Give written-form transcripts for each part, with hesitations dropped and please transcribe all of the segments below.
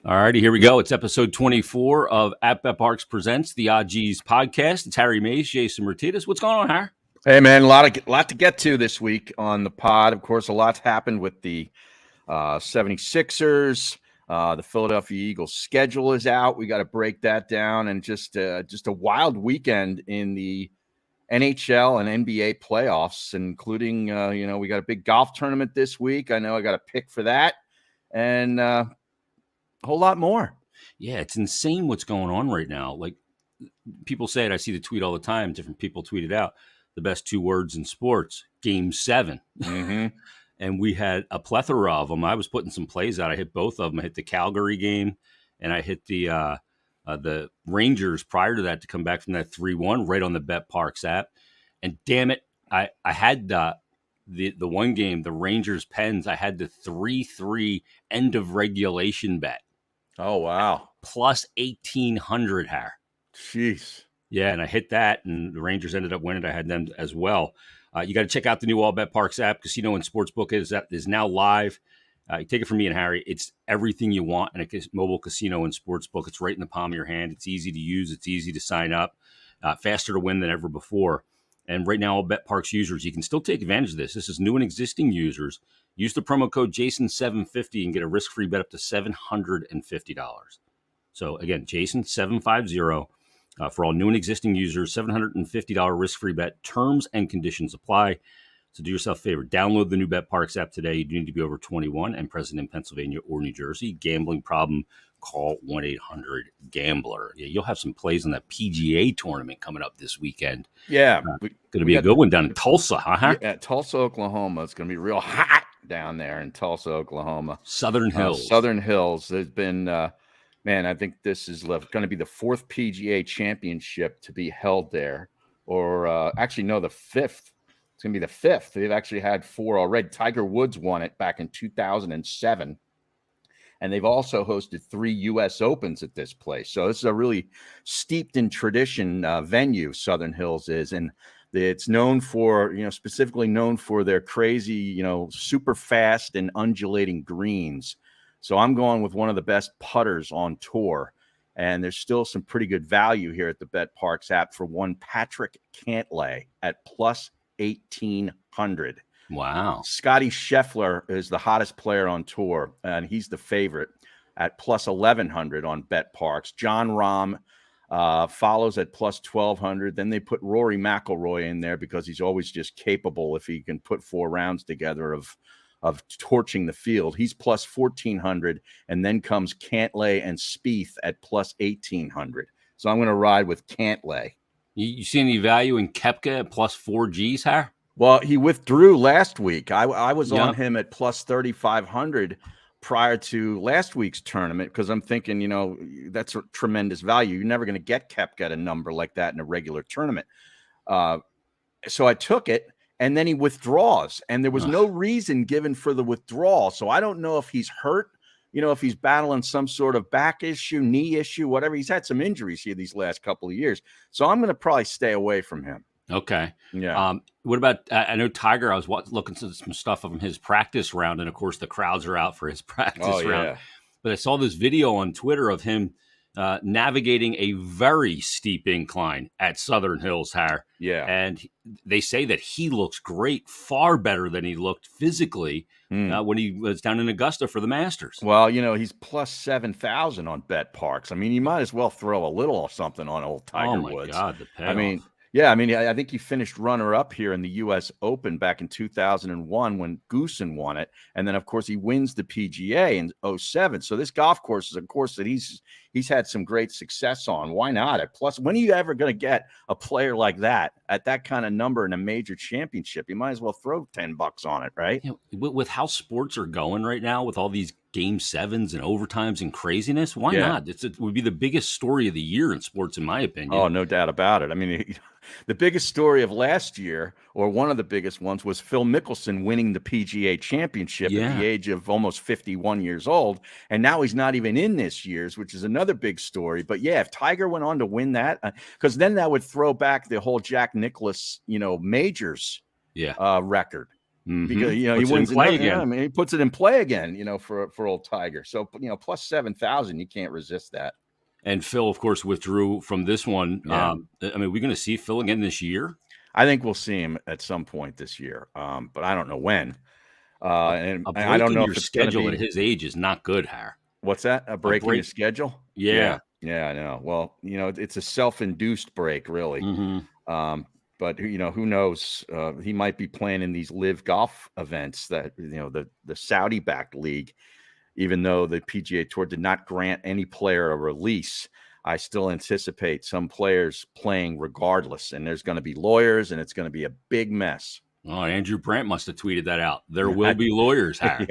All righty, here we go. It's episode 24 of At Bet Parks Presents the OGs podcast. It's Harry Mays, Jason Martinez. What's going on, Harry? Hey, man, a lot to get to this week on the pod. Of course, a lot's happened with the 76ers. The Philadelphia Eagles schedule is out. We got to break that down, and just a wild weekend in the NHL and NBA playoffs, including we got a big golf tournament this week. I know I got a pick for that, and a whole lot more. Yeah, it's insane what's going on right now. Like people say it, I see the tweet all the time. Different people tweet it out. The best two words in sports: Game 7. Mm-hmm. And we had a plethora of them. I was putting some plays out. I hit both of them. I hit the Calgary game, and I hit the Rangers prior to that to come back from that 3-1 right on the Bet Parks app. And damn it, I had the one game, the Rangers Pens. I had the 3-3 end of regulation bet. Oh wow, plus 1,800, Har. Jeez. Yeah, and I hit that, and the Rangers ended up winning. I had them as well. You got to check out the new All Bet Parks app. Casino and Sportsbook is now live. You take it from me and Harry. It's everything you want in a mobile casino and sportsbook. It's right in the palm of your hand. It's easy to use. It's easy to sign up. Faster to win than ever before. And right now, All Bet Parks users, you can still take advantage of this. This is new and existing users. Use the promo code Jason750 and get a risk-free bet up to $750. So again, Jason750. For all new and existing users, $750 risk-free bet. Terms and conditions apply. So do yourself a favor. Download the new Bet Parks app today. You do need to be over 21 and present in Pennsylvania or New Jersey. Gambling problem, call 1-800-GAMBLER. Yeah, you'll have some plays on that PGA tournament coming up this weekend. Yeah. Going to be a good one down in Tulsa, huh? Yeah, Tulsa, Oklahoma. It's going to be real hot down there in Tulsa, Oklahoma. Southern Hills. Southern Hills. There's been... Man, I think this is going to be the 4th PGA championship to be held there. Or actually, no, the 5th. It's going to be the 5th. They've actually had 4 already. Tiger Woods won it back in 2007. And they've also hosted 3 U.S. Opens at this place. So this is a really steeped in tradition venue, Southern Hills is. And it's known for, specifically known for their crazy, super fast and undulating greens. So I'm going with one of the best putters on tour, and there's still some pretty good value here at the Bet Parks app for one Patrick Cantlay at plus 1,800. Wow. Scotty Scheffler is the hottest player on tour, and he's the favorite at plus 1,100 on Bet Parks. John Rahm follows at plus 1,200. Then they put Rory McIlroy in there because he's always just capable if he can put 4 rounds together of torching the field. He's plus 1,400, and then comes Cantlay and Spieth at plus 1,800. So I'm going to ride with Cantlay. You see any value in Koepka at plus 4 Gs, Har? Well, he withdrew last week. I was on him at plus 3,500 prior to last week's tournament because I'm thinking, that's a tremendous value. You're never going to get Koepka at a number like that in a regular tournament. So I took it. And then he withdraws, and there was no reason given for the withdrawal. So I don't know if he's hurt, if he's battling some sort of back issue, knee issue, whatever. He's had some injuries here these last couple of years. So I'm going to probably stay away from him. Okay. Yeah. What about, I know Tiger, I was looking at some stuff of his practice round, and of course the crowds are out for his practice round. But I saw this video on Twitter of him navigating a very steep incline at Southern Hills, Har. Yeah. And they say that he looks great, far better than he looked physically when he was down in Augusta for the Masters. Well, he's plus 7,000 on Bet Parks. I mean, you might as well throw a little or something on old Tiger Woods. Oh, my God, the payoff. I mean, yeah, I think he finished runner-up here in the U.S. Open back in 2001 when Goosen won it. And then, of course, he wins the PGA in 2007. So this golf course is a course that he's had some great success on. Why not? Plus, when are you ever going to get a player like that at that kind of number in a major championship? You might as well throw $10 on it, right? With how sports are going right now, with all these Game 7s and overtimes and craziness, why not? It would be the biggest story of the year in sports, in my opinion. Oh, no doubt about it. I mean, the biggest story of last year, or one of the biggest ones, was Phil Mickelson winning the PGA Championship at the age of almost 51 years old. And now he's not even in this year's, which is another big story. But yeah, if Tiger went on to win that, because then that would throw back the whole Jack Nicklaus, majors record. because he Puts it in wins play another. again. I mean, he puts it in play again. For old Tiger. So plus 7,000, you can't resist that. And Phil, of course, withdrew from this one. Yeah. I mean, we're going to see Phil again this year. I think we'll see him at some point this year, but I don't know when. And A break I don't in know your if it's going to schedule be. at his age is not good, Har. What's that? A break in your schedule? Yeah. Yeah, I know. Well, it's a self-induced break, really. But who knows? He might be playing in these live golf events that the Saudi-backed league. Even though the PGA Tour did not grant any player a release, I still anticipate some players playing regardless. And there's going to be lawyers, and it's going to be a big mess. Oh, Andrew Brandt must have tweeted that out. There will be lawyers, Har.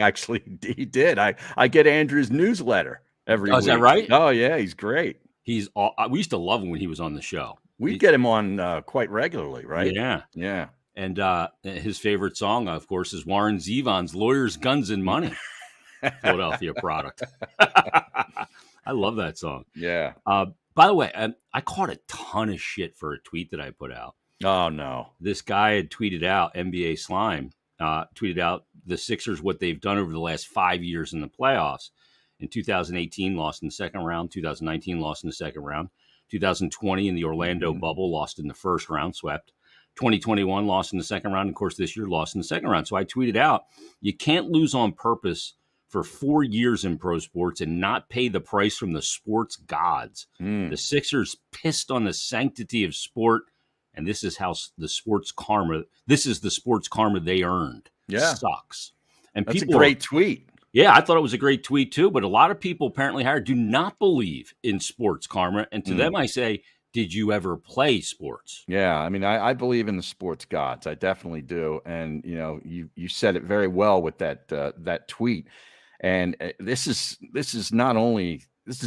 He did. I get Andrew's newsletter every week. Is that right? Oh, yeah, he's great. We used to love him when he was on the show. We get him on quite regularly, right? Yeah. Yeah. And his favorite song, of course, is Warren Zevon's Lawyers, Guns, and Money. Philadelphia product. I love that song. Yeah. By the way, I caught a ton of shit for a tweet that I put out. Oh, no. This guy had tweeted out, NBA Slime, tweeted out the Sixers, what they've done over the last 5 years in the playoffs. In 2018, lost in the second round. 2019, lost in the second round. 2020, in the Orlando bubble, lost in the first round, swept. 2021, lost in the second round. Of course, this year, lost in the second round. So I tweeted out, you can't lose on purpose for 4 years in pro sports and not pay the price from the sports gods. The Sixers pissed on the sanctity of sport, and this is how the sports karma. This is the sports karma they earned. Yeah, sucks. And that's a great tweet. Yeah, I thought it was a great tweet too. But a lot of people apparently, Harry, do not believe in sports karma, and to them, I say, did you ever play sports? Yeah, I mean, I believe in the sports gods. I definitely do. And you said it very well with that tweet. And this is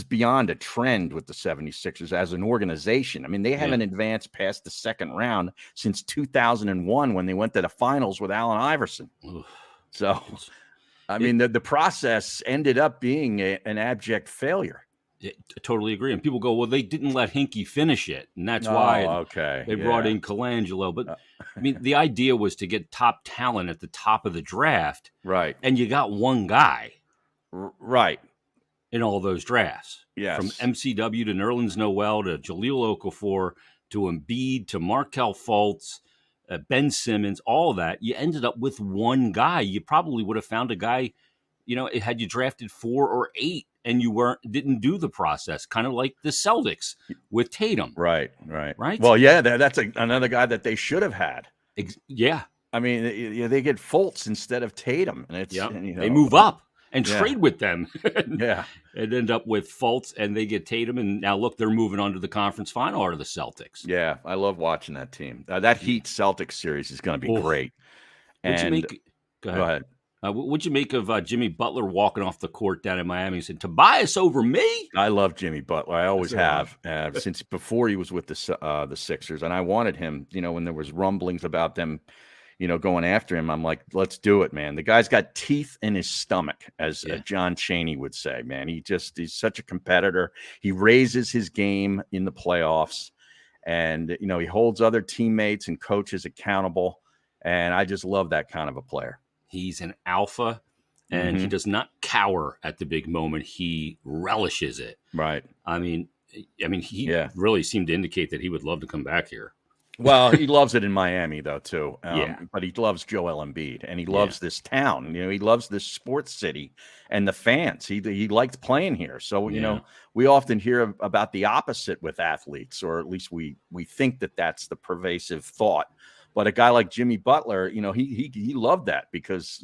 beyond a trend with the 76ers as an organization. I mean, they haven't advanced past the second round since 2001 when they went to the finals with Allen Iverson. So, I mean, the process ended up being an abject failure. I totally agree. And people go, well, they didn't let Hinkie finish it. And that's why they brought in Colangelo. But, I mean, the idea was to get top talent at the top of the draft. Right. And you got one guy. Right. In all those drafts. Yes. From MCW to Nerlens Noel to Jahlil Okafor to Embiid to Markelle Fultz, Ben Simmons, all of that. You ended up with one guy. You probably would have found a guy, had you drafted 4 or 8 and you didn't do the process, kind of like the Celtics with Tatum. Right. Well, yeah, that's another guy that they should have had. Yeah. I mean, they get Fultz instead of Tatum. And it's they move up. And trade with them. Yeah. And end up with Fultz, and they get Tatum. And now, look, they're moving on to the conference final, or the Celtics. Yeah, I love watching that team. That Heat Celtics series is going to be great. Go ahead. What'd you make of Jimmy Butler walking off the court down in Miami and said, Tobias over me? I love Jimmy Butler. I always have since before he was with the Sixers. And I wanted him, when there was rumblings about them going after him, I'm like, let's do it, man. The guy's got teeth in his stomach, as John Chaney would say, man. He's such a competitor. He raises his game in the playoffs, and, he holds other teammates and coaches accountable. And I just love that kind of a player. He's an alpha, and he does not cower at the big moment. He relishes it. Right. I mean, he really seemed to indicate that he would love to come back here. Well, he loves it in Miami, though, too. But he loves Joel Embiid, and he loves this town. He loves this sports city and the fans. He liked playing here. So, we often hear about the opposite with athletes, or at least we think that that's the pervasive thought. But a guy like Jimmy Butler, he loved that, because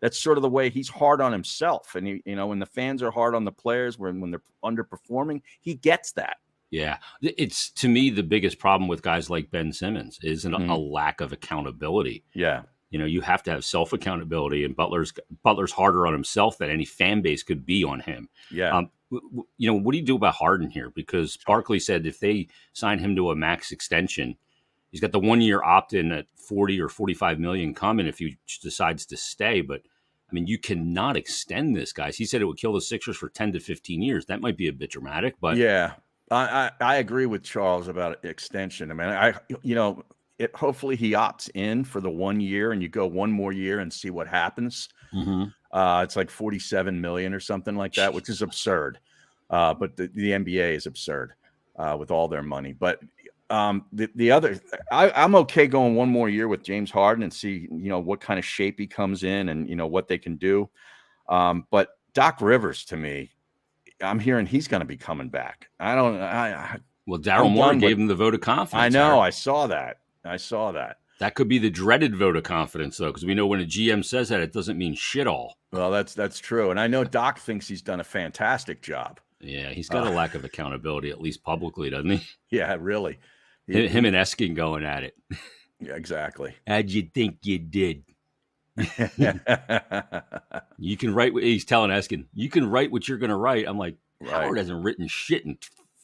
that's sort of the way he's hard on himself. And, when the fans are hard on the players, when they're underperforming, he gets that. Yeah, it's, to me, the biggest problem with guys like Ben Simmons is a lack of accountability. Yeah. You have to have self-accountability, and Butler's harder on himself than any fan base could be on him. Yeah. What do you do about Harden here? Because Barkley said if they sign him to a max extension, he's got the 1-year opt-in at 40 or 45 million coming if he decides to stay. But I mean, you cannot extend this, guys. He said it would kill the Sixers for 10 to 15 years. That might be a bit dramatic, but yeah. I agree with Charles about extension. I mean, hopefully he opts in for the 1 year and you go one more year and see what happens. Mm-hmm. It's like 47 million or something like that, which is absurd. But the NBA is absurd with all their money. But the other, I'm okay going one more year with James Harden and see, what kind of shape he comes in and, what they can do. But Doc Rivers, to me, I'm hearing he's going to be coming back. Well, Daryl Morey gave him the vote of confidence. I know. Eric. I saw that. That could be the dreaded vote of confidence, though, because we know when a GM says that, it doesn't mean shit all. Well, that's true. And I know Doc thinks he's done a fantastic job. Yeah, he's got a lack of accountability, at least publicly, doesn't he? Yeah, really. Him and Eskin going at it. Yeah, exactly. How'd you think you did? You can write. He's telling Eskin, you can write what you're going to write. I'm like, Howard hasn't written shit in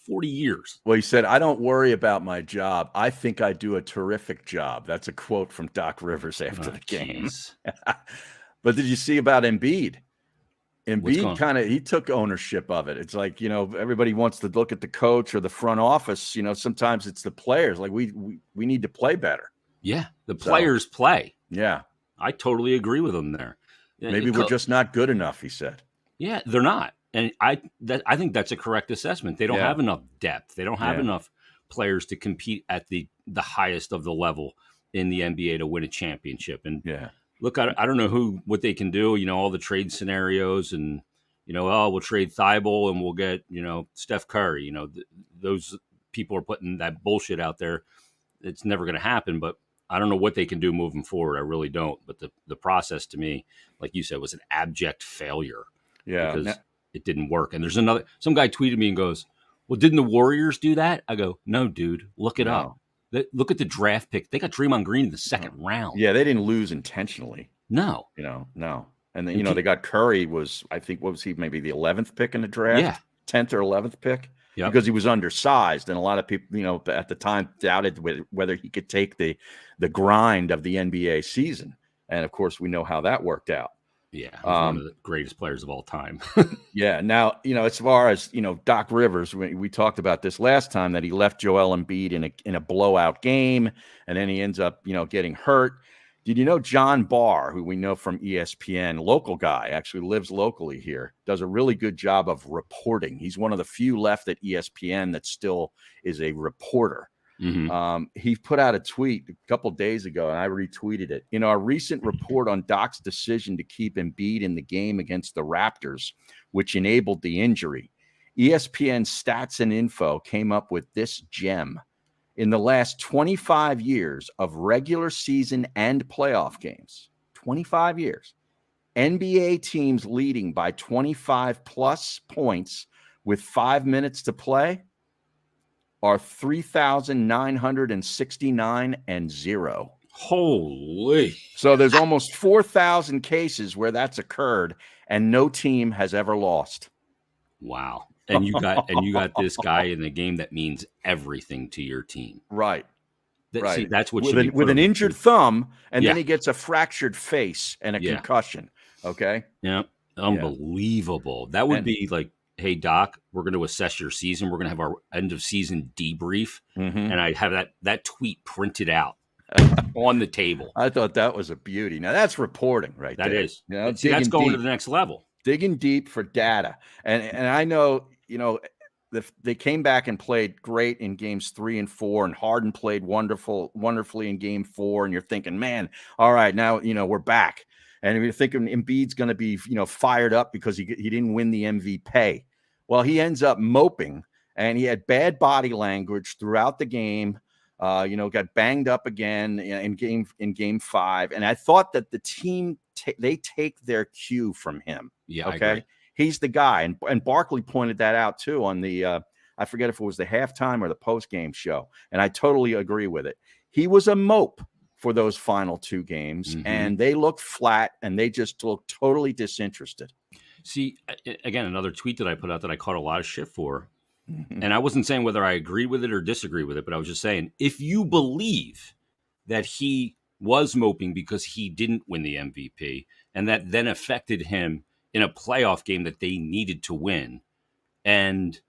40 years. Well, he said, I don't worry about my job. I think I do a terrific job. That's a quote from Doc Rivers after the game. But did you see about Embiid? Embiid he took ownership of it. It's like, everybody wants to look at the coach or the front office. Sometimes it's the players. Like we need to play better. Yeah, the players play. Yeah. I totally agree with him there. Maybe we're just not good enough, he said. Yeah, they're not. And I think that's a correct assessment. They don't have enough depth. They don't have enough players to compete at the highest of the level in the NBA to win a championship. And look, I don't know what they can do, all the trade scenarios and, we'll trade Thibault and we'll get, Steph Curry. Those people are putting that bullshit out there. It's never going to happen, but I don't know what they can do moving forward. I really don't. But the process to me, like you said, was an abject failure. Yeah. Because it didn't work. And there's some guy tweeted me and goes, well, didn't the Warriors do that? I go, no, dude, look it up. Look at the draft pick. They got Draymond Green in the second round. Yeah, they didn't lose intentionally. No. No. And then, they got Curry I think, what was he, maybe the 11th pick in the draft? Yeah. 10th or 11th pick? Yep. Because he was undersized. And a lot of people, at the time doubted whether he could take the grind of the NBA season. And, of course, we know how that worked out. Yeah, he's one of the greatest players of all time. Yeah. Now, as far as, Doc Rivers, we talked about this last time that he left Joel Embiid in a blowout game, and then he ends up, getting hurt. Did you know John Barr, who we know from ESPN, local guy, actually lives locally here, does a really good job of reporting. He's one of the few left at ESPN that still is a reporter. Mm-hmm. He put out a tweet a couple of days ago, and I retweeted it. In our recent report on Doc's decision to keep Embiid in the game against the Raptors, which enabled the injury, ESPN Stats and Info came up with this gem. In the last 25 years of regular season and playoff games, 25 years, NBA teams leading by 25 plus points with 5 minutes to play are 3,969 and 0. Holy. So there's almost 4,000 cases where that's occurred, and no team has ever lost. Wow. And you got this guy in the game that means everything to your team. Right. Right. See, that's what with an injured thumb, and then he gets a fractured face and a concussion. Okay. Yeah. Unbelievable. That would be like, hey, Doc, we're going to assess your season. We're going to have our end of season debrief. Mm-hmm. And I have that tweet printed out on the table. I thought that was a beauty. Now that's reporting right there. That is. See, that's going to the next level. Digging deep for data. And I know, they came back and played great in games 3 and 4, and Harden played wonderfully in game 4. And you're thinking, man, all right, now, we're back. And you're thinking Embiid's going to be, fired up because he didn't win the MVP. Well, he ends up moping, and he had bad body language throughout the game. Got banged up again in game 5. And I thought that the team, they take their cue from him. Yeah. Okay. He's the guy. And Barkley pointed that out too on the, I forget if it was the halftime or the post-game show. And I totally agree with it. He was a mope for those final 2 games, mm-hmm. and they looked flat, and they just looked totally disinterested. See, again, another tweet that I put out that I caught a lot of shit for. Mm-hmm. And I wasn't saying whether I agree with it or disagree with it, but I was just saying, if you believe that he was moping because he didn't win the MVP, and that then affected him in a playoff game that they needed to win, and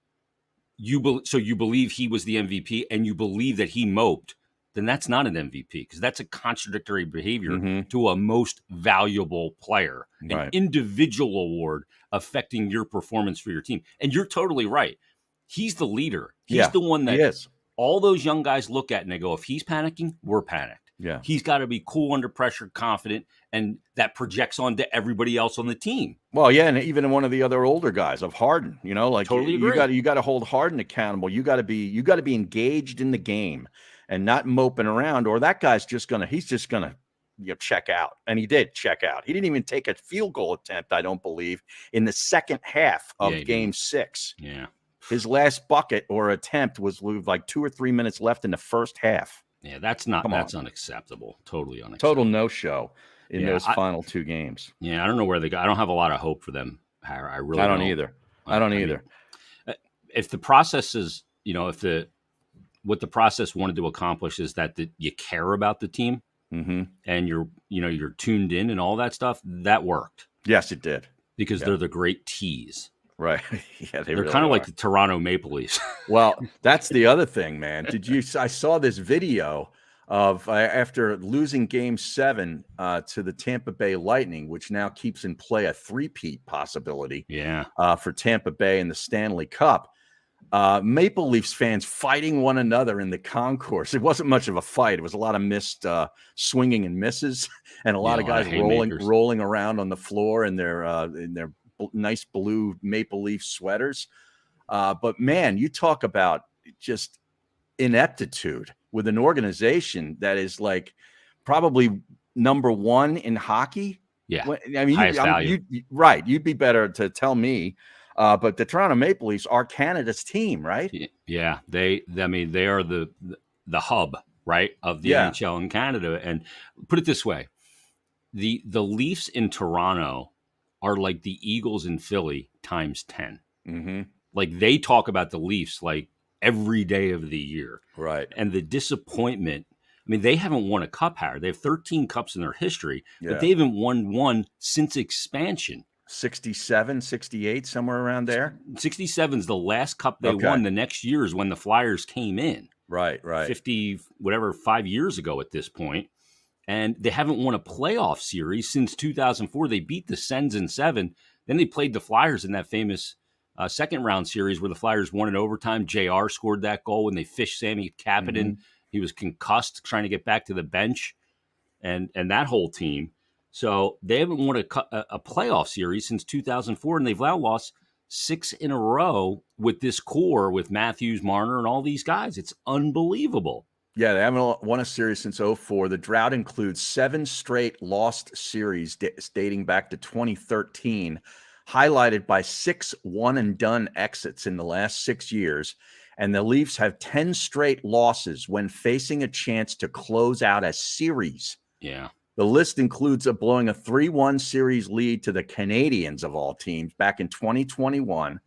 so you believe he was the MVP, and you believe that he moped, then that's not an MVP because that's a contradictory behavior Mhm. to a most valuable player, an Right. individual award affecting your performance for your team. And you're totally right. He's the leader. He's Yeah, the one he that is. all those young guys look at and they go, if he's panicking, we're panicked. Yeah. He's got to be cool under pressure, confident, and that projects onto everybody else on the team. Well, yeah, and even one of the other older guys of Harden, like Totally you agree. got to hold Harden accountable. You got to be engaged in the game and not moping around, or that guy's just he's just gonna check out. And he did check out. He didn't even take a field goal attempt, I don't believe, in the second half of Game 6. Yeah. His last bucket or attempt was with like 2 or 3 minutes left in the first half. Yeah, that's unacceptable. Totally unacceptable. Total no-show in those final 2 games. Yeah, I don't know where they go. I don't have a lot of hope for them. I really don't either. I don't either. If the process is, what the process wanted to accomplish is that you care about the team and you're tuned in and all that stuff, that worked. Yes, it did. Because they're the great tease. Right. Yeah, they're really kind of like the Toronto Maple Leafs. Well, that's the other thing, man. I saw this video of after losing Game 7 to the Tampa Bay Lightning, which now keeps in play a three-peat possibility. Yeah. For Tampa Bay in the Stanley Cup. Maple Leafs fans fighting one another in the concourse. It wasn't much of a fight. It was a lot of missed swinging and misses, and a lot of guys rolling around on the floor in their nice blue Maple Leaf sweaters. But man, you talk about just ineptitude with an organization that is like probably number 1 in hockey. Yeah. I mean, you'd be better to tell me. But the Toronto Maple Leafs are Canada's team, right? Yeah. They are the hub, right, of the NHL in Canada. And put it this way, the Leafs in Toronto are like the Eagles in Philly times 10. Mm-hmm. Like they talk about the Leafs like every day of the year. Right. And the disappointment, I mean, they haven't won a cup, Harry. They have 13 cups in their history, but they haven't won one since expansion. 67, 68, somewhere around there. 67 is the last cup they won. The next year is when the Flyers came in. Right. 5 years ago at this point. And they haven't won a playoff series since 2004. They beat the Sens in 7. Then they played the Flyers in that famous second round series where the Flyers won in overtime. JR scored that goal when they fished Sammy Kapanen. Mm-hmm. He was concussed trying to get back to the bench and that whole team. So they haven't won a playoff series since 2004, and they've now lost 6 in a row with this core with Matthews, Marner, and all these guys. It's unbelievable. Yeah, they haven't won a series since 2004. The drought includes 7 straight lost series dating back to 2013, highlighted by 6 one-and-done exits in the last 6 years. And the Leafs have 10 straight losses when facing a chance to close out a series. Yeah. The list includes blowing a 3-1 series lead to the Canadiens of all teams back in 2021.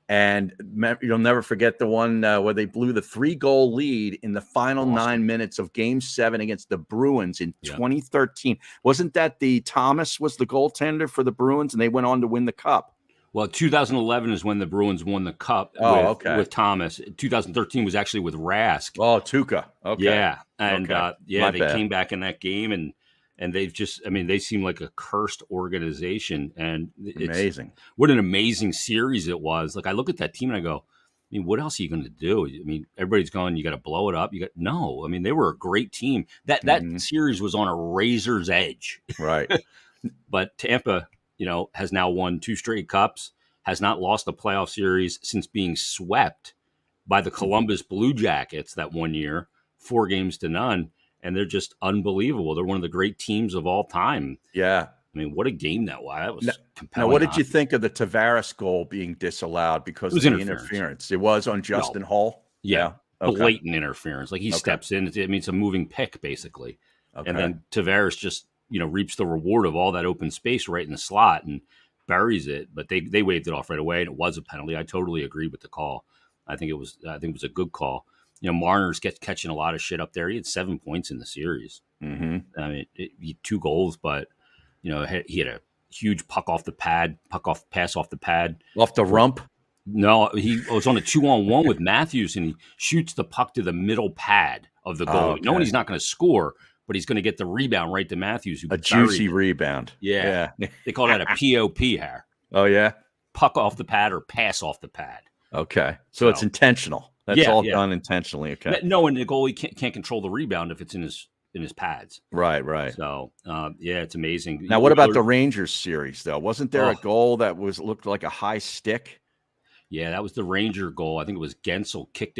And you'll never forget the one where they blew the 3-goal lead in the final 9 minutes of Game 7 against the Bruins in 2013. Wasn't that Thomas was the goaltender for the Bruins, and they went on to win the Cup? Well, 2011 is when the Bruins won the Cup with Thomas. 2013 was actually with Rask. Oh, Tuukka. Okay. Yeah. And they came back in that game, and they've just, I mean, they seem like a cursed organization. And it's amazing. What an amazing series it was. Like, I look at that team and I go, I mean, what else are you going to do? I mean, everybody's going, you got to blow it up. No. I mean, they were a great team. That series was on a razor's edge. Right. But Tampa, has now won 2 straight cups, has not lost a playoff series since being swept by the Columbus Blue Jackets that one year, 4-0. And they're just unbelievable. They're one of the great teams of all time. Yeah. I mean, what a game that was. That was compelling. Now, what did you think of the Tavares goal being disallowed because of the interference? It was on Justin Hull? Yeah. Okay. Blatant interference. Like he steps in. I mean, it's a moving pick, basically. Okay. And then Tavares just, reaps the reward of all that open space right in the slot and buries it. But they waved it off right away, and it was a penalty. I totally agree with the call. I think it was a good call. Marner's catching a lot of shit up there. He had 7 points in the series. Mm-hmm. I mean, he had 2 goals, but he had a huge pass off the pad. Off the rump? No, he was on a 2-on-1 with Matthews, and he shoots the puck to the middle pad of the Oh, goalie, knowing okay. he's not going to score, but he's going to get the rebound right to Matthews. Who A juicy rebound. Yeah. Yeah. They call that a POP, Harry. Oh, yeah. Puck off the pad or pass off the pad. Okay. So it's intentional. That's Yeah, all yeah. done intentionally. Okay. Knowing the goalie can't control the rebound if it's in his pads. Right, right. So, it's amazing. Now, what about the Rangers series, though? Wasn't there a Oh. goal that looked like a high stick? Yeah, that was the Ranger goal. I think it was Gensel kicked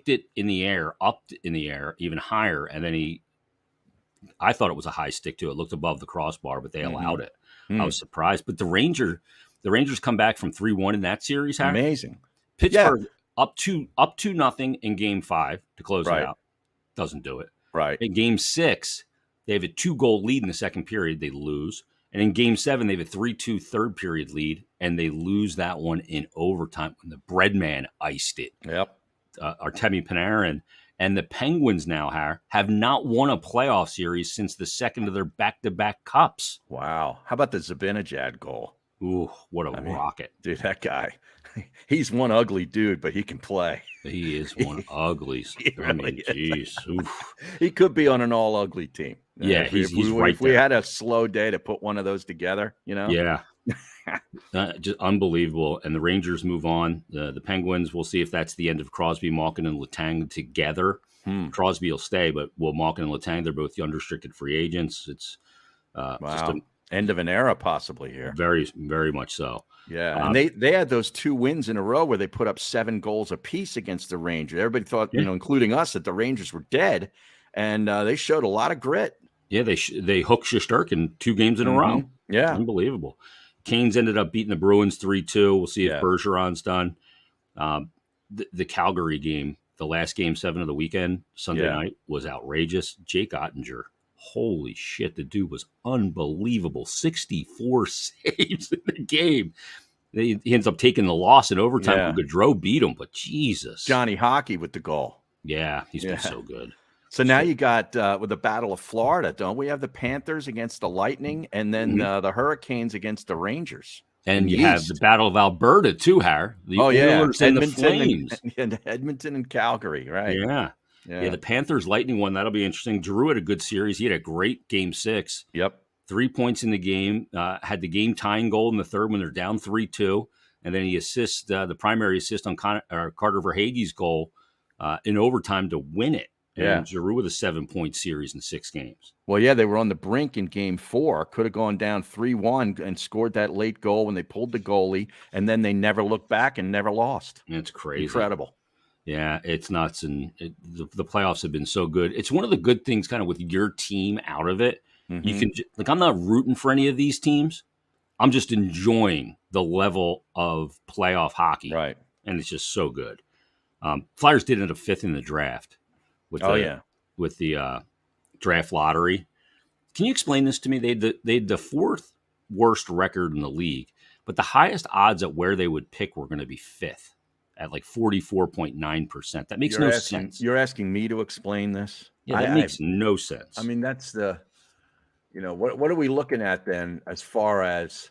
it in the air, up in the air, even higher, and then I thought it was a high stick too. It looked above the crossbar, but they allowed it. I was surprised. But the Rangers come back from 3-1 in that series, Harry. Amazing. Pittsburgh up 2-0 in Game 5 to close it out. Doesn't do it. Right. In Game 6, they have a 2-goal lead in the second period. They lose. And in Game 7, they have a 3-2 third period lead, and they lose that one in overtime when the Breadman iced it. Yep. Artemi Panarin. And the Penguins now have not won a playoff series since the second of their back-to-back cups. Wow. How about the Zibanejad goal? Ooh, what a rocket. Dude, that guy, he's one ugly dude, but he can play. He is one ugly. Jeez. He could be on an all-ugly team. Yeah, he's right If we had a slow day to put one of those together, Yeah. Just unbelievable. And the Rangers move on. The Penguins, we'll see if that's the end of Crosby, Malkin, and Letang together. Crosby will stay, but Malkin and Letang, they're both unrestricted free agents. It's just an end of an era possibly here. Very, very much so. Yeah, and they had those 2 wins in a row where they put up 7 goals apiece against the Rangers. Everybody thought, including us, that the Rangers were dead, and they showed a lot of grit. Yeah, they hooked Shesterkin 2 games in a row. Yeah, unbelievable. Canes ended up beating the Bruins 3-2. We'll see if Bergeron's done. The Calgary game, the last Game 7 of the weekend, Sunday night, was outrageous. Jake Ottinger, holy shit, the dude was unbelievable. 64 saves in the game. He ends up taking the loss in overtime. Gaudreau beat him, but Jesus. Johnny Hockey with the goal. Yeah, he's been so good. So now you got with the Battle of Florida, don't we have the Panthers against the Lightning and then the Hurricanes against the Rangers? And you have the Battle of Alberta too, Harry. Oilers and the Flames. And Edmonton and Calgary, right? Yeah, the Panthers Lightning one, that'll be interesting. Drew had a good series. He had a great Game 6. Yep. 3 points in the game. Had the game tying goal in the third when they're down 3-2. And then he assists the primary assist on Carter Verhaeghe's goal in overtime to win it. And Giroux with a 7-point series in 6 games. Well, yeah, they were on the brink in Game 4. Could have gone down 3-1 and scored that late goal when they pulled the goalie, and then they never looked back and never lost. It's crazy. Incredible. Yeah, it's nuts. And the playoffs have been so good. It's one of the good things kind of with your team out of it. You can, I'm not rooting for any of these teams. I'm just enjoying the level of playoff hockey. Right. And it's just so good. Flyers did end up 5th in the draft. With the draft lottery. Can you explain this to me? They had the 4th worst record in the league, but the highest odds at where they would pick were going to be 5th at like 44.9%. That makes no sense. You're asking me to explain this? Yeah, that makes no sense. I mean, that's what are we looking at then as far as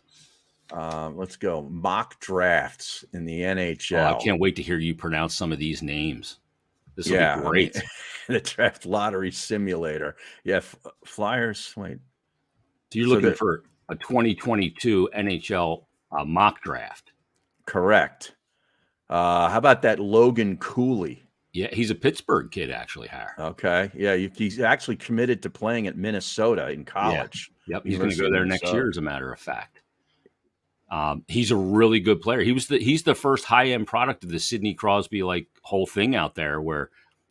let's go mock drafts in the NHL? I can't wait to hear you pronounce some of these names. This will be great. I mean, the draft lottery simulator. Yeah, Flyers. Wait. So you're looking for a 2022 NHL mock draft? Correct. How about that Logan Cooley? Yeah, he's a Pittsburgh kid, actually, Harry. Okay. Yeah, he's actually committed to playing at Minnesota in college. Yeah. Yep, he's going to go there next year, as a matter of fact. He's a really good player. He's the first high-end product of the Sidney Crosby whole thing out there, where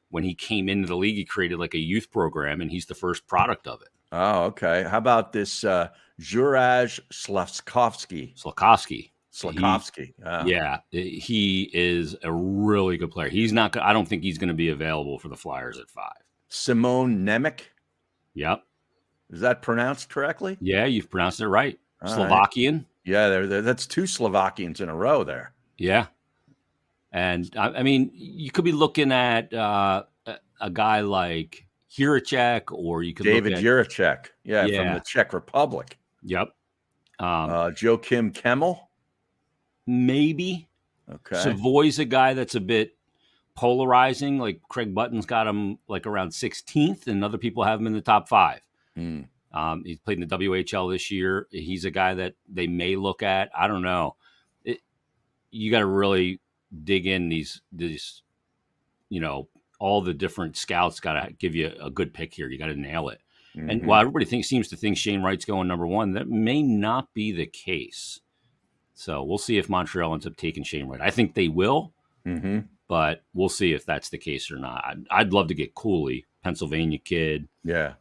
when he came into the league, he created like a youth program, and he's the first product of it. Oh, okay. How about this Juraj Slafkovsky? Yeah, he is a really good player. He's not. I don't think he's going to be available for the Flyers at 5. Simone Nemec. Yep. Is that pronounced correctly? Yeah, you've pronounced it right. All Slovakian. Right. Yeah, that's 2 Slovakians in a row there. Yeah. And, I mean, you could be looking at a guy like Jiricek, or you could David look at Jiricek. Yeah, from the Czech Republic. Yep. Joakim Kemmel? Maybe. Okay. Savoy's a guy that's a bit polarizing. Like Craig Button's got him like around 16th, and other people have him in the top 5. He's played in the WHL this year. He's a guy that they may look at. I don't know. You got to really dig in these, all the different scouts got to give you a good pick here. You got to nail it. And while everybody seems to think Shane Wright's going number 1, that may not be the case. So we'll see if Montreal ends up taking Shane Wright. I think they will, but we'll see if that's the case or not. I'd love to get Cooley, Pennsylvania kid. Yeah.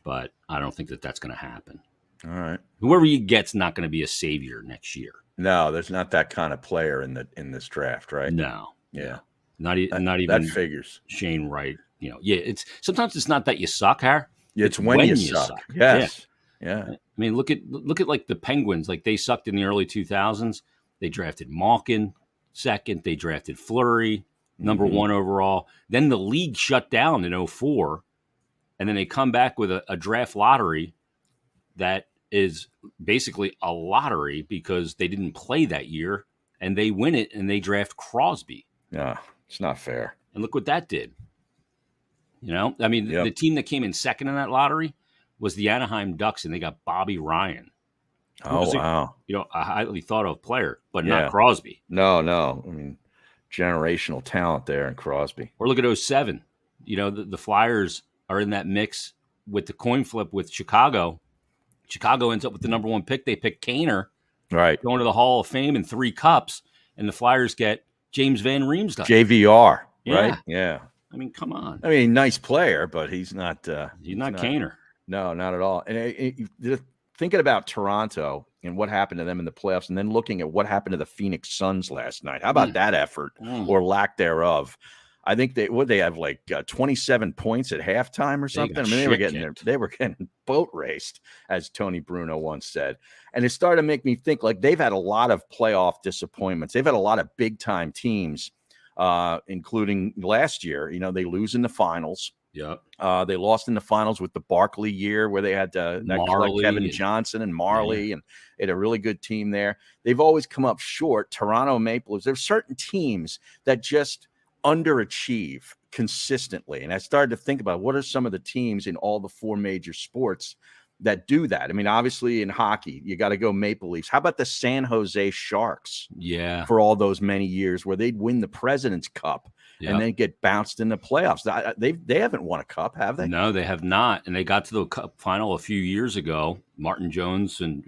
But I don't think that that's going to happen. All right. Whoever you get's not going to be a savior next year. No, there's not that kind of player in this draft, right? No. Yeah. Not even that figures. Shane Wright. It's sometimes it's not that you suck, Har. It's when you suck. Yes. Yeah. I mean, look at like the Penguins. Like they sucked in the early 2000s. They drafted Malkin second. They drafted Fleury number 1 overall. Then the league shut down in 2004, and then they come back with a draft lottery that is basically a lottery because they didn't play that year, and they win it and they draft Crosby. Yeah, it's not fair. And look what that did. I mean, the team that came in second in that lottery was the Anaheim Ducks, and they got Bobby Ryan. Wow. A highly thought of player, but not Crosby. No. I mean, generational talent there in Crosby. Or look at 2007. The Flyers are in that mix with the coin flip with Chicago. Chicago ends up with the number 1 pick. They pick Kaner, right, going to the Hall of Fame in 3 cups, and the Flyers get James Van Riemsdyk. JVR, right? Yeah. I mean, come on. I mean, nice player, but he's not. He's not Kaner. No, not at all. And thinking about Toronto and what happened to them in the playoffs, and then looking at what happened to the Phoenix Suns last night. How about that effort or lack thereof? I think they have like 27 points at halftime or something. I mean, they were getting boat raced, as Tony Bruno once said. And it started to make me think like they've had a lot of playoff disappointments. They've had a lot of big time teams, including last year. They lose in the finals. Yeah. They lost in the finals with the Barkley year where they had Kevin Johnson and Marley, and they had a really good team there. They've always come up short. Toronto Maple Leafs. There's certain teams that just underachieve consistently. And I started to think about what are some of the teams in all the 4 major sports that do that. I mean, obviously in hockey, you got to go Maple Leafs. How about the San Jose Sharks? Yeah. For all those many years where they'd win the President's Cup and then get bounced in the playoffs. They haven't won a cup, have they? No, they have not. And they got to the cup final a few years ago. Martin Jones and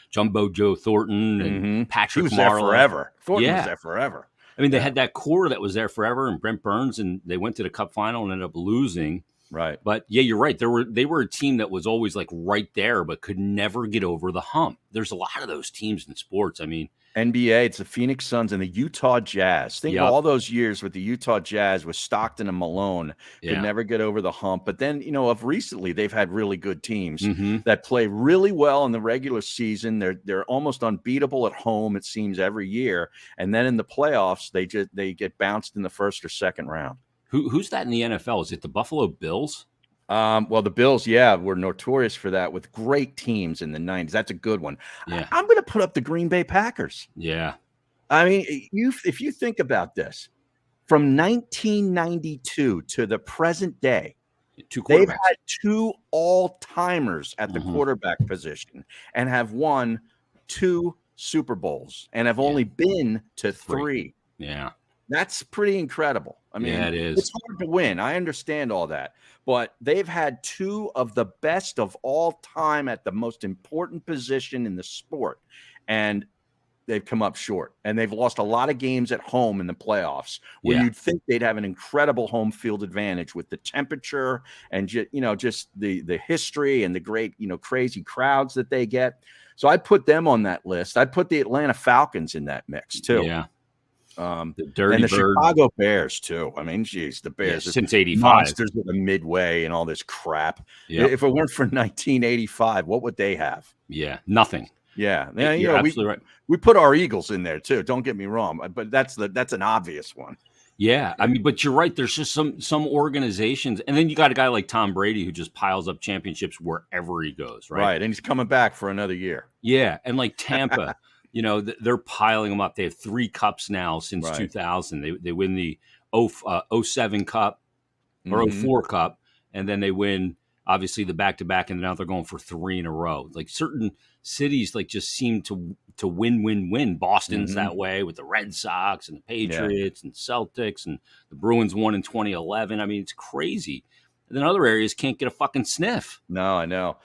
Jumbo Joe Thornton and Patrick Marleau. There forever. Thornton was there forever. I mean, they had that core that was there forever, and Brent Burns, and they went to the Cup final and ended up losing. Right. But yeah, you're right. They were a team that was always like right there, but could never get over the hump. There's a lot of those teams in sports. I mean, NBA, it's the Phoenix Suns and the Utah Jazz. Think of all those years with the Utah Jazz with Stockton and Malone could never get over the hump. But then, of recently, they've had really good teams that play really well in the regular season. They're almost unbeatable at home, it seems, every year. And then in the playoffs, they get bounced in the first or second round. Who's that in the NFL? Is it the Buffalo Bills? Well, the Bills, were notorious for that with great teams in the 90s. That's a good one. Yeah. I'm going to put up the Green Bay Packers. Yeah. I mean, if you think about this, from 1992 to the present day, they've had 2 all-timers at the quarterback position and have won 2 Super Bowls and have only been to 3. Yeah. That's pretty incredible. I mean, it is. It's hard to win. I understand all that. But they've had 2 of the best of all time at the most important position in the sport. And they've come up short. And they've lost a lot of games at home in the playoffs where you'd think they'd have an incredible home field advantage with the temperature and just the history and the great, crazy crowds that they get. So I'd put them on that list. I'd put the Atlanta Falcons in that mix too. Yeah. The Dirty Bird. Chicago Bears too. I mean, geez, the Bears since '85, monsters of the Midway and all this crap. Yep. If it weren't for 1985, what would they have? Yeah, nothing. Yeah, you're absolutely right. We put our Eagles in there too. Don't get me wrong, but that's an obvious one. Yeah, I mean, but you're right. There's just some organizations, and then you got a guy like Tom Brady who just piles up championships wherever he goes. Right, and he's coming back for another year. Yeah, and like Tampa. They're piling them up. They have 3 cups now since 2000. They win the '07 Cup or '04 Cup, and then they win obviously the back-to-back, and now they're going for 3 in a row. Like certain cities like just seem to win. Boston's that way with the Red Sox and the Patriots and Celtics, and the Bruins won in 2011. I mean, it's crazy. And then other areas can't get a fucking sniff. No, I know.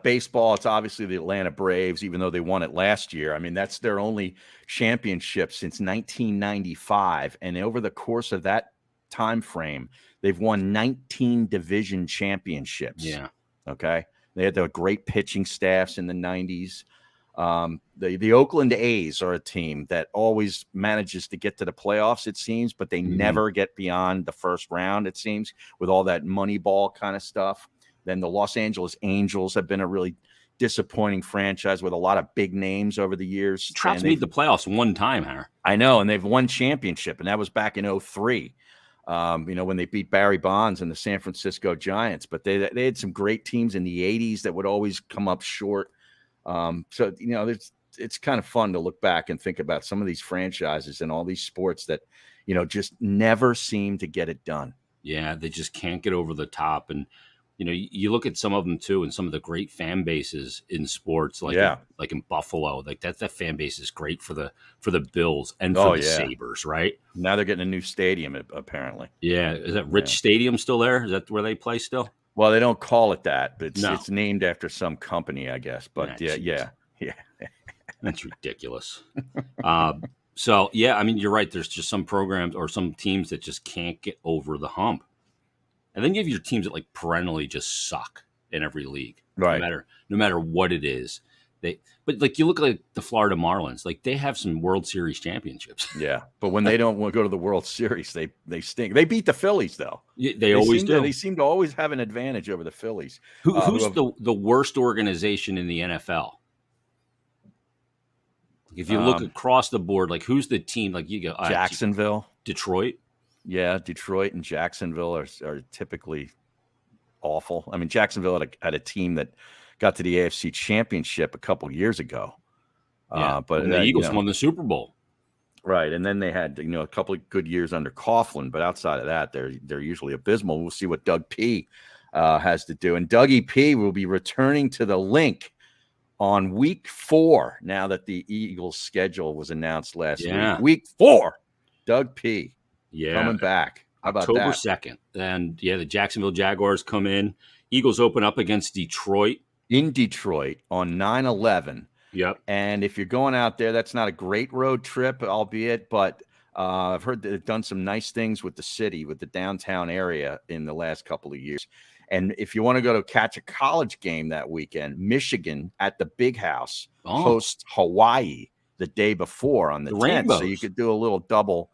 Baseball, it's obviously the Atlanta Braves, even though they won it last year. I mean, that's their only championship since 1995. And over the course of that time frame, they've won 19 division championships. Yeah. Okay. They had the great pitching staffs in the 90s. The Oakland A's are a team that always manages to get to the playoffs, it seems, but they never get beyond the first round, it seems, with all that money ball kind of stuff. Then the Los Angeles Angels have been a really disappointing franchise with a lot of big names over the years. Trout's made the playoffs one time, Harry. I know, and they've won championship, and that was back in '03. When they beat Barry Bonds and the San Francisco Giants. But they had some great teams in the 80s that would always come up short. It's kind of fun to look back and think about some of these franchises and all these sports that, just never seem to get it done. Yeah, they just can't get over the top. And, you look at some of them too, and some of the great fan bases in sports, like in Buffalo, like that fan base is great for the Bills and for the Sabres, right? Now they're getting a new stadium, apparently. Yeah, is that Rich Stadium still there? Is that where they play still? Well, they don't call it that, but it's named after some company, I guess. But yeah. That's ridiculous. So yeah, I mean, you're right. There's just some programs or some teams that just can't get over the hump. And then you have your teams that like perennially just suck in every league, right? No matter what it is. But like you look like the Florida Marlins, like they have some World Series championships. Yeah, but when they don't want to go to the World Series, they stink. They beat the Phillies though. Yeah, they always do. They seem to always have an advantage over the Phillies. Who's the worst organization in the NFL? If you look across the board, like who's the team? Like you go Jacksonville, Detroit. Yeah, Detroit and Jacksonville are typically awful. I mean, Jacksonville had a team that got to the AFC Championship a couple years ago. But the Eagles won the Super Bowl. Right, and then they had a couple of good years under Coughlin, but outside of that, they're usually abysmal. We'll see what Doug P has to do, and Dougie P will be returning to the link on week 4. Now that the Eagles' schedule was announced last week 4, Doug P. Coming back. How about October that? 2nd. And the Jacksonville Jaguars come in. Eagles open up against Detroit. In Detroit on 9/11. Yep. And if you're going out there, that's not a great road trip, albeit, but I've heard they've done some nice things with the city, with the downtown area in the last couple of years. And if you want to go to catch a college game that weekend, Michigan at the Big House hosts Hawaii the day before on the 10th. Rainbows. So you could do a little double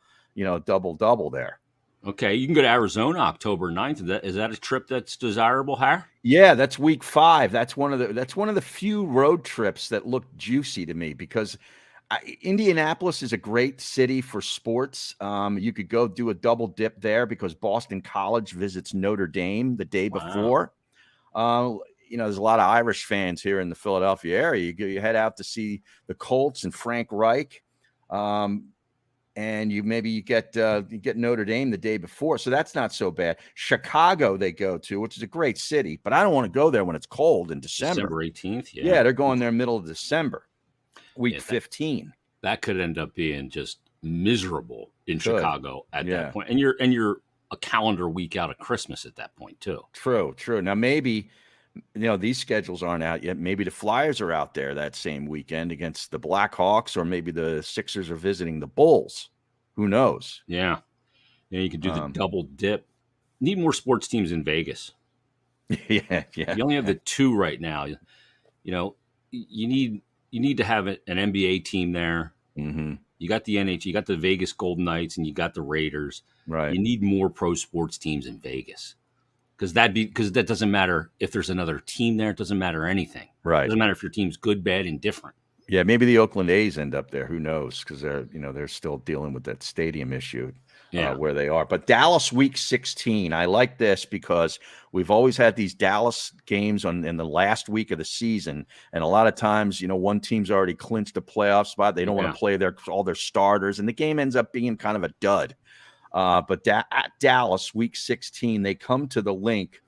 there. Okay, you can go to Arizona October 9th. Is that a trip that's desirable, Har? Yeah, that's week 5. That's one of the few road trips that look juicy to me because Indianapolis is a great city for sports. You could go do a double dip there because Boston College visits Notre Dame the day before. There's a lot of Irish fans here in the Philadelphia area. You head out to see the Colts and Frank Reich. And you get Notre Dame the day before. So that's not so bad. Chicago they go to, which is a great city, but I don't want to go there when it's cold in December. December 18th, Yeah, they're going there middle of December, week 15. That could end up being just miserable in Chicago at that point. And you're a calendar week out of Christmas at that point too. True. Now maybe these schedules aren't out yet. Maybe the Flyers are out there that same weekend against the Blackhawks, or maybe the Sixers are visiting the Bulls. Who knows? Yeah. You can do the double dip. Need more sports teams in Vegas. Yeah. You only have the 2 right now. You need to have an NBA team there. Mm-hmm. You got the NHL, you got the Vegas Golden Knights, and you got the Raiders. Right. You need more pro sports teams in Vegas. Because that doesn't matter if there's another team there. It doesn't matter anything. Right. It doesn't matter if your team's good, bad, indifferent. Yeah, maybe the Oakland A's end up there. Who knows? Because they're still dealing with that stadium issue where they are. But Dallas week 16, I like this because we've always had these Dallas games in the last week of the season, and a lot of times, one team's already clinched a playoff spot. They don't want to play all their starters, and the game ends up being kind of a dud. But at Dallas, week 16, they come to the link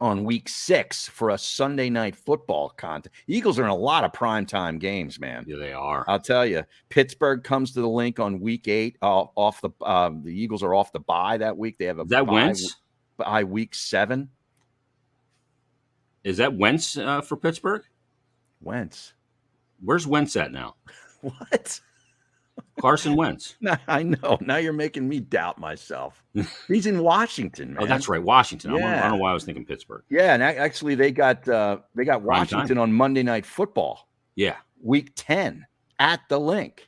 on week 6 for a Sunday night football contest. Eagles are in a lot of primetime games, man. Yeah, they are. I'll tell you. Pittsburgh comes to the link on week 8. The Eagles are off the bye that week. They have a bye week 7. Is that Wentz for Pittsburgh? Wentz. Where's Wentz at now? What? Carson Wentz. I know. Now you're making me doubt myself. He's in Washington, man. Oh, that's right, Washington. Yeah. I don't know why I was thinking Pittsburgh. Yeah, and actually they got Washington on Monday Night Football. Yeah, week 10 at the link.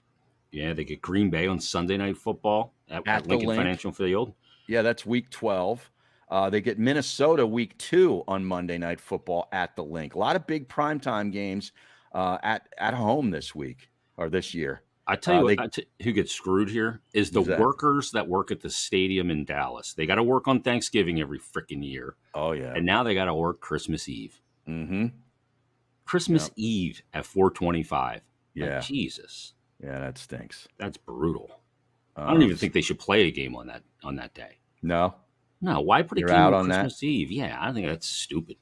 Yeah, they get Green Bay on Sunday Night Football at Lincoln Financial Field. Yeah, that's week 12. They get Minnesota week 2 on Monday Night Football at the link. A lot of big primetime games at home this week or this year. I tell you who gets screwed here is the workers that work at the stadium in Dallas. They got to work on Thanksgiving every freaking year. Oh, yeah. And now they got to work Christmas Eve. Mm-hmm. Christmas Eve at 4:25. Yeah. Like, Jesus. Yeah, that stinks. That's brutal. I don't even think they should play a game on that day. No. Why put a game on Christmas Eve? Yeah, I think that's stupid.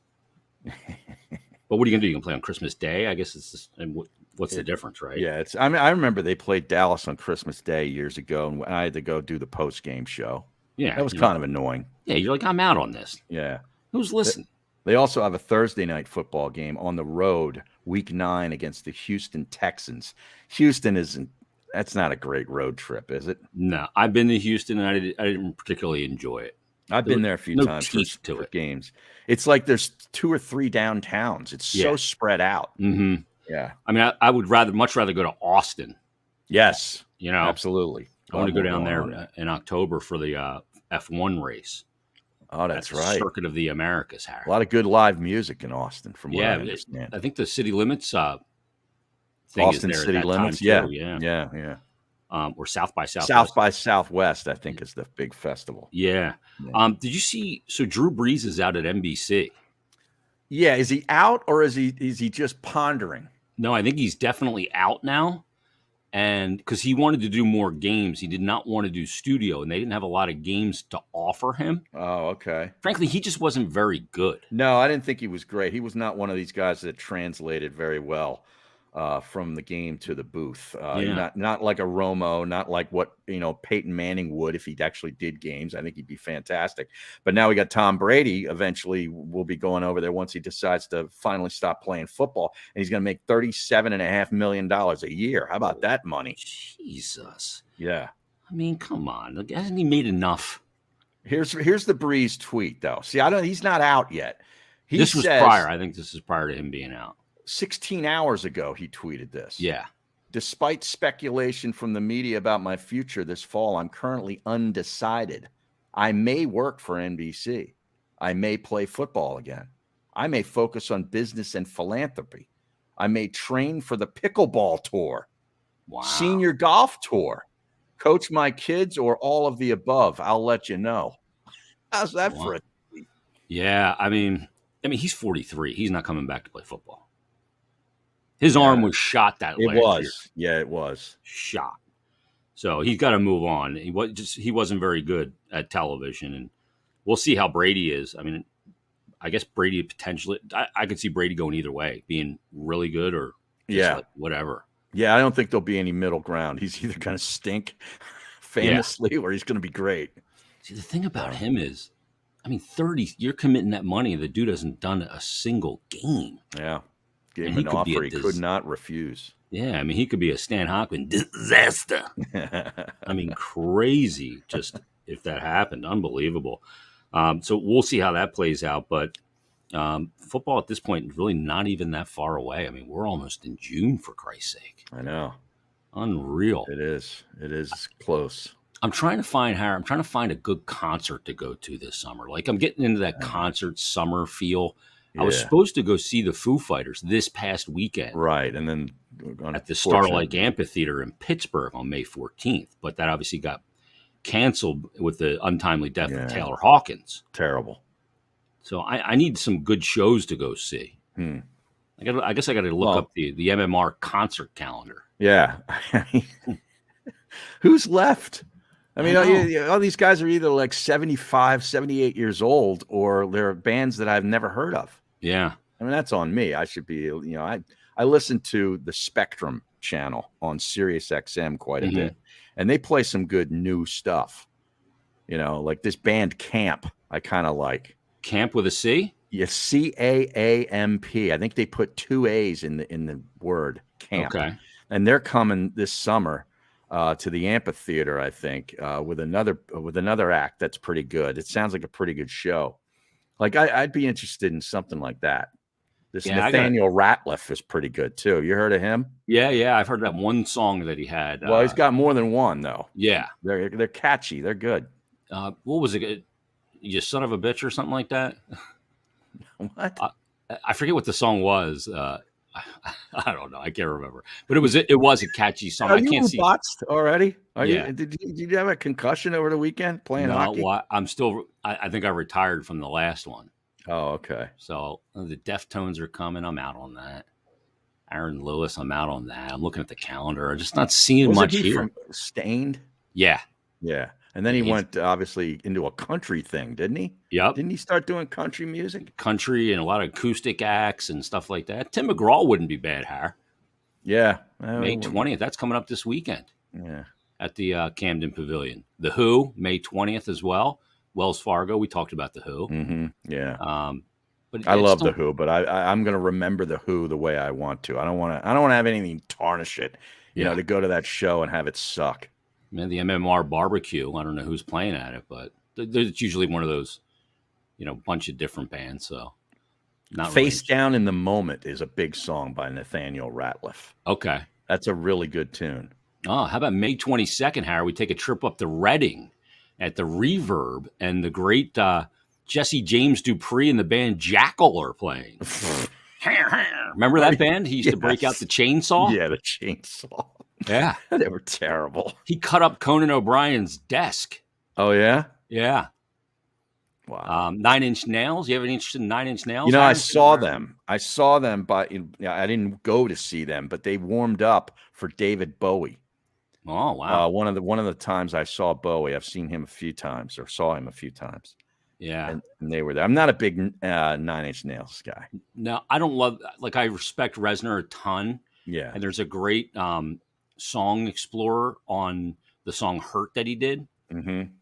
But what are you going to do? You can play on Christmas Day? I guess it's just, and what's the difference, right? Yeah, I remember they played Dallas on Christmas Day years ago, and I had to go do the post-game show. Yeah. That was kind of annoying. Yeah, you're like, I'm out on this. Yeah. Who's listening? They also have a Thursday night football game on the road, week 9 against the Houston Texans. Houston that's not a great road trip, is it? No, I've been to Houston, and I didn't particularly enjoy it. I've been there a few times for games. It's like there's 2 or 3 downtowns. It's so spread out. Mm-hmm. Yeah. I mean, I would much rather go to Austin. Yes. You know, absolutely. I want to go down there in October for the F1 race. Oh, that's right. Circuit of the Americas, Harry. A lot of good live music in Austin, from what I understand. I think the City Limits thing Austin is there City Limits, yeah. Or South by Southwest. South by Southwest, I think, is the big festival. Yeah. Did you see? So Drew Brees is out at NBC. Yeah. Is he out, or is he just pondering? No, I think he's definitely out now. And because he wanted to do more games, he did not want to do studio, and they didn't have a lot of games to offer him. Oh, okay. Frankly, he just wasn't very good. No, I didn't think he was great. He was not one of these guys that translated very well from the game to the booth. Not like a Romo, not like what Peyton Manning would if he actually did games. I think he'd be fantastic. But now we got Tom Brady. Eventually, will be going over there once he decides to finally stop playing football, and he's going to make $37.5 million a year. How about that money? Jesus. Yeah. I mean, come on. Hasn't he made enough? Here's the Brees tweet, though. See, he's not out yet. This was prior. I think this is prior to him being out. 16 hours ago, he tweeted this. Yeah. Despite speculation from the media about my future this fall, I'm currently undecided. I may work for NBC. I may play football again. I may focus on business and philanthropy. I may train for the pickleball tour, senior golf tour, coach my kids, or all of the above. I'll let you know. How's that for a tweet? Yeah, I mean, he's 43. He's not coming back to play football. His arm was shot last year. Yeah, it was. Shot. So he's got to move on. He wasn't very good at television, and we'll see how Brady is. I mean, I guess Brady potentially. I could see Brady going either way, being really good or like whatever. Yeah, I don't think there'll be any middle ground. He's either going to stink famously or he's going to be great. See, the thing about him is, 30. You're committing that money. The dude hasn't done a single game. Yeah. Gave him an offer he could not refuse. Yeah, he could be a Stan Hockman disaster. Crazy. Just if that happened, unbelievable. So we'll see how that plays out. But football at this point is really not even that far away. We're almost in June, for Christ's sake. I know. Unreal. It is. It is close. I'm trying to find a good concert to go to this summer. Like, I'm getting into that concert summer feel. Yeah. I was supposed to go see the Foo Fighters this past weekend. Right. And then at the Starlight Amphitheater in Pittsburgh on May 14th. But that obviously got canceled with the untimely death of Taylor Hawkins. Terrible. So I need some good shows to go see. I guess I got to look up the MMR concert calendar. Yeah. Who's left? I I mean, know. all these guys are either like 75, 78 years old, or they're bands that I've never heard of. Yeah. I mean, that's on me. I should be, I listen to the Spectrum channel on Sirius XM quite a Hmm. bit, and they play some good new stuff. Like this band Camp, I kind of like. Camp with a C? Yeah, CAAMP. I think they put two A's in the word Camp, Okay. and they're coming this summer to the amphitheater. I think with another act that's pretty good. It sounds like a pretty good show. Like I'd be interested in something like that. This Yeah, I got it. Nathaniel Ratliff is pretty good too. You heard of him? Yeah. I've heard that one song that he had. Well, he's got more than one though. Yeah. They're catchy. They're good. What was it? You son of a bitch or something like that? What? I forget what the song was. I don't know. I can't remember. But it was a catchy song. Are I you can't see. boxed already? Yeah. Did you have a concussion over the weekend playing hockey? No, I'm still. I think I retired from the last one. Oh, okay. So the Deftones are coming. I'm out on that. Aaron Lewis, I'm out on that. I'm looking at the calendar. I'm just not seeing much he here. from Stained? Yeah. Yeah. And then he went obviously into a country thing, didn't he? Yep. Didn't he start doing country music? Country and a lot of acoustic acts and stuff like that. Tim McGraw wouldn't be bad, Har. Yeah. May 20th. That's coming up this weekend. Yeah. At the Camden Pavilion. The Who, May 20th as well. Wells Fargo. We talked about the Who. Mm-hmm. Yeah. But I love the Who, but I'm going to remember the Who the way I want to. I don't want to have anything tarnish it. To go to that show and have it suck. Man, the MMR barbecue. I don't know who's playing at it, but it's usually one of those, bunch of different bands. So, not Face Down in the Moment is a big song by Nathaniel Ratliff. Okay, that's a really good tune. Oh, how about May 22nd, Harry? We take a trip up to Reading at the Reverb, and the great Jesse James Dupree and the band Jackal are playing. Remember that band? He used to break out the chainsaw. Yeah, the chainsaw. Yeah. They were terrible. He cut up Conan O'Brien's desk. Oh, yeah? Yeah. Wow. 9 Inch Nails. You have any interest in 9 Inch Nails? I saw them. But I didn't go to see them, but they warmed up for David Bowie. Oh, wow. One of the times I saw Bowie, I've seen him a few times or saw him a few times. Yeah. And they were there. I'm not a big 9 Inch Nails guy. No, I don't love, I respect Reznor a ton. Yeah. And there's a great song explorer on the song Hurt that he did on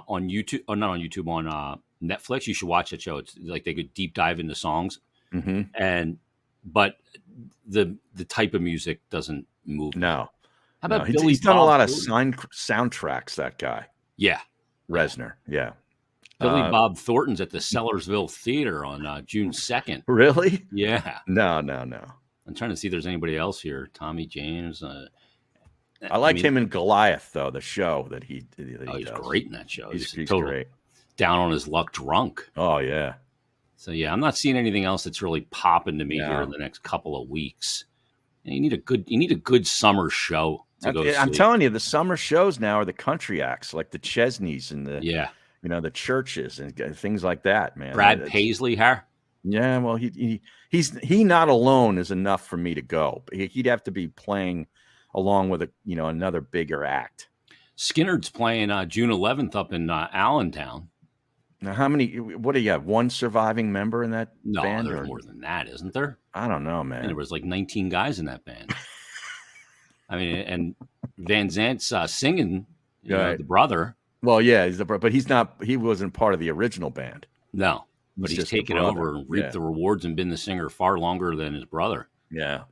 YouTube. Oh, not on YouTube, on Netflix. You should watch that show. It's like they could deep dive into songs. But the type of music doesn't move me. No. How about Billy? Billy He's done Bob a lot of Thornton? soundtracks, that guy. Yeah. Reznor. Yeah. Billy Bob Thornton's at the Sellersville Theater on June 2nd. Really? Yeah. No. I'm trying to see if there's anybody else here. Tommy James. I liked him in Goliath, though, the show that he did. He's great in that show. He's totally great. Down on his luck drunk. Oh, yeah. So, yeah, I'm not seeing anything else that's really popping to me here in the next couple of weeks. And you need a good summer show to go see. I'm telling you, the summer shows now are the country acts, like the Chesneys and the the churches and things like that, man. Brad Paisley, Har? Yeah, well, he not alone is enough for me to go. He'd have to be playing along with another bigger act. Skinner's playing June 11th up in Allentown. Now, what do you have? One surviving member in that band? No, there's more than that, isn't there? I don't know, man. And there was like 19 guys in that band. I mean, and Van Zant's singing, the brother. Well, yeah, he's the brother, but he wasn't part of the original band. No, but he's taken over and reaped the rewards and been the singer far longer than his brother. Yeah.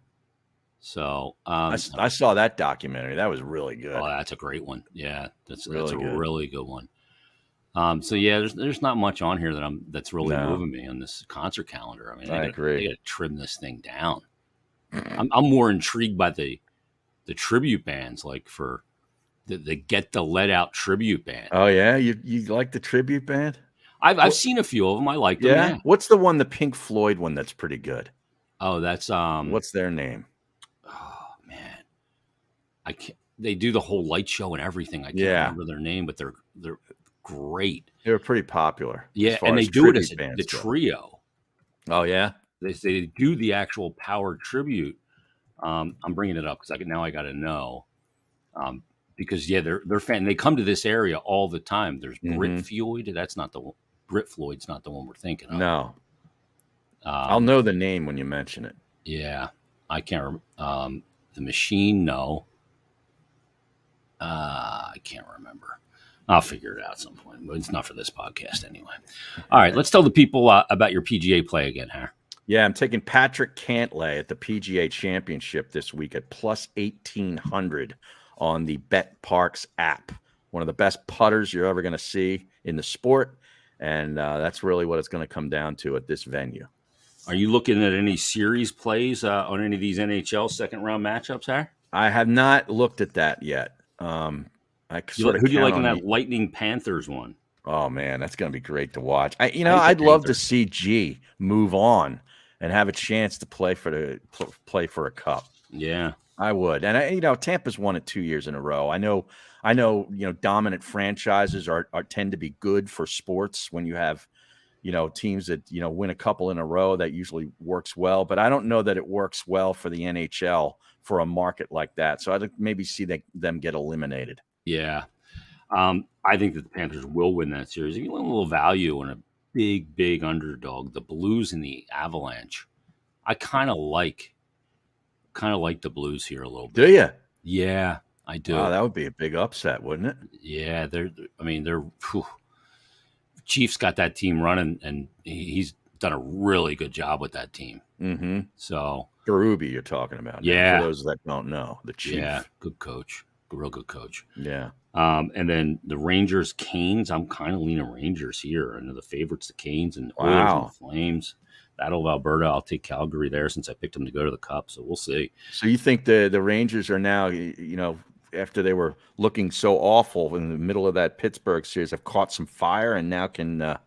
So I saw that documentary. That was really good. Oh, that's a great one. Yeah, that's a good. really good one. So yeah, there's not much on here that's really moving me on this concert calendar. I mean, I agree. They got to trim this thing down. I'm more intrigued by the tribute bands, like for the Get the Let Out tribute band. Oh yeah, you like the tribute band? I've seen a few of them. I like them. Yeah. What's the Pink Floyd one that's pretty good? Oh, that's what's their name? Oh man, I can't. They do the whole light show and everything. I can't remember their name, but they're great. They were pretty popular. Yeah, and they do it as the trio. Oh yeah, they do the actual power tribute. I'm bringing it up because I got to know. because they're fan. They come to this area all the time. There's Brit Mhm. Floyd. That's not the one. Brit Floyd's not the one we're thinking of. No. I'll know the name when you mention it. Yeah, I can't. The Machine. No. I can't remember. I'll figure it out at some point, but it's not for this podcast anyway. All right, let's tell the people about your PGA play again, Har. Yeah, I'm taking Patrick Cantlay at the PGA Championship this week at plus 1,800 on the Bet Parks app. One of the best putters you're ever going to see in the sport, and that's really what it's going to come down to at this venue. Are you looking at any series plays on any of these NHL second-round matchups, Har? I have not looked at that yet. Who do you like in that Lightning Panthers one? Oh man, that's going to be great to watch. I'd love to see G move on and have a chance to play for a cup. Yeah, I would. And Tampa's won it 2 years in a row. I know, dominant franchises tend to be good for sports when you have, teams that, win a couple in a row. That usually works well, but I don't know that it works well for the NHL for a market like that. So I'd maybe see them get eliminated. Yeah. I think that the Panthers will win that series. If you want a little value on a big underdog, the Blues and the Avalanche, I kind of like the Blues here a little bit. Do you? Yeah, I do. Wow, that would be a big upset, wouldn't it? Yeah, they're Chiefs got that team running, and he's done a really good job with that team. Mm-hmm. So Garubi, you're talking about. Yeah. For those that don't know, the Chief. Yeah, good coach. Real good coach. Yeah. And then the Rangers, Canes. I'm kind of leaning Rangers here. I know the favorites, the Canes, and Oilers and the Flames. Battle of Alberta. I'll take Calgary there since I picked them to go to the Cup. So we'll see. So you think the Rangers are now, after they were looking so awful in the middle of that Pittsburgh series, have caught some fire and now can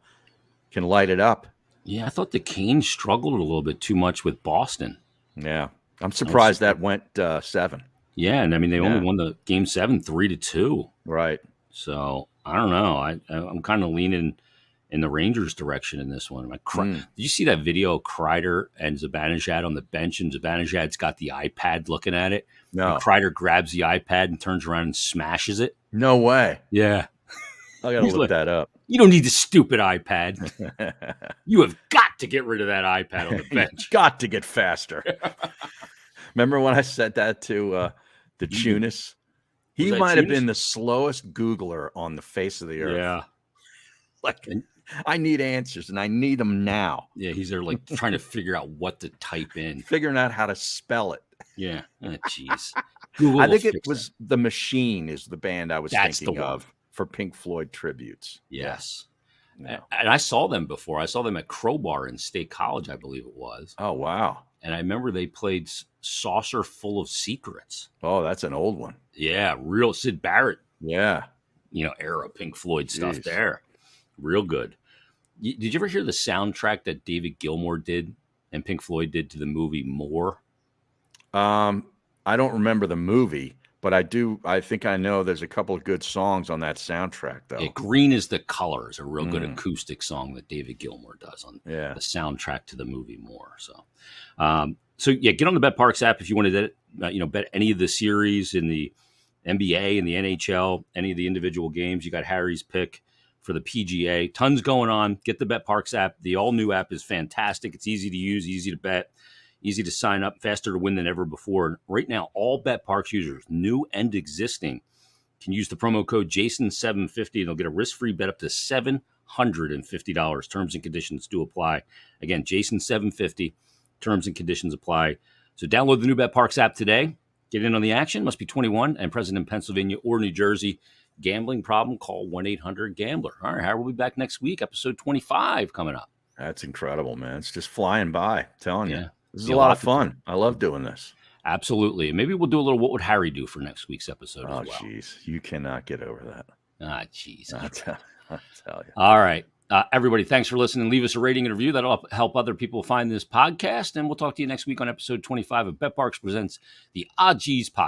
light it up? Yeah, I thought the Canes struggled a little bit too much with Boston. Yeah, I'm surprised that went 7. Yeah, and I mean they only won the game 7 3-2. Right. So I don't know. I'm kind of leaning in the Rangers' direction in this one. Did you see that video of Kreider and Zibanejad on the bench, and Zibanejad's got the iPad looking at it? No. And Kreider grabs the iPad and turns around and smashes it. No way. Yeah. I got to look that up. You don't need the stupid iPad. You have got to get rid of that iPad on the bench. You've got to get faster. Remember when I said that to the Tunis? He might have been the slowest Googler on the face of the earth. Yeah. I need answers, and I need them now. Yeah, he's there trying to figure out what to type in. Figuring out how to spell it. Yeah. Jeez. I think it was The Machine is the band I was thinking of for Pink Floyd tributes. Yes. Yeah. And I saw them before. I saw them at Crowbar in State College, I believe it was. Oh, wow. And I remember they played Saucer Full of Secrets. Oh, that's an old one. Yeah, real Syd Barrett. Yeah. Era Pink Floyd stuff there. Real good. Did you ever hear the soundtrack that David Gilmour did and Pink Floyd did to the movie More? I don't remember the movie, but I think I know there's a couple of good songs on that soundtrack, though. Yeah, Green is the Color is a real good acoustic song that David Gilmour does on the soundtrack to the movie More. So, get on the Bet Parks app if you want to, bet any of the series in the NBA and the NHL, any of the individual games. You got Harry's pick for the PGA. Tons going on. Get the Bet Parks app. The all-new app is fantastic. It's easy to use, easy to bet, easy to sign up, faster to win than ever before. And right now, all Bet Parks users, new and existing, can use the promo code JASON750 and they'll get a risk-free bet up to $750. Terms and conditions do apply. Again, JASON750. Terms and conditions apply. So download the new Bet Parks app today. Get in on the action. Must be 21 and present in Pennsylvania or New Jersey. Gambling problem? Call 1-800-GAMBLER. All right, Harry, we'll be back next week. Episode 25 coming up. That's incredible, man. It's just flying by. I'm telling you. This is Yeah, a lot of fun. I love doing this. Absolutely. Maybe we'll do a little What Would Harry Do for next week's episode as well. Oh, jeez. You cannot get over that. Ah, jeez. I'll tell you. All right. Everybody, thanks for listening. Leave us a rating and review. That'll help other people find this podcast. And we'll talk to you next week on episode 25 of Bet Parks Presents the Odds Podcast.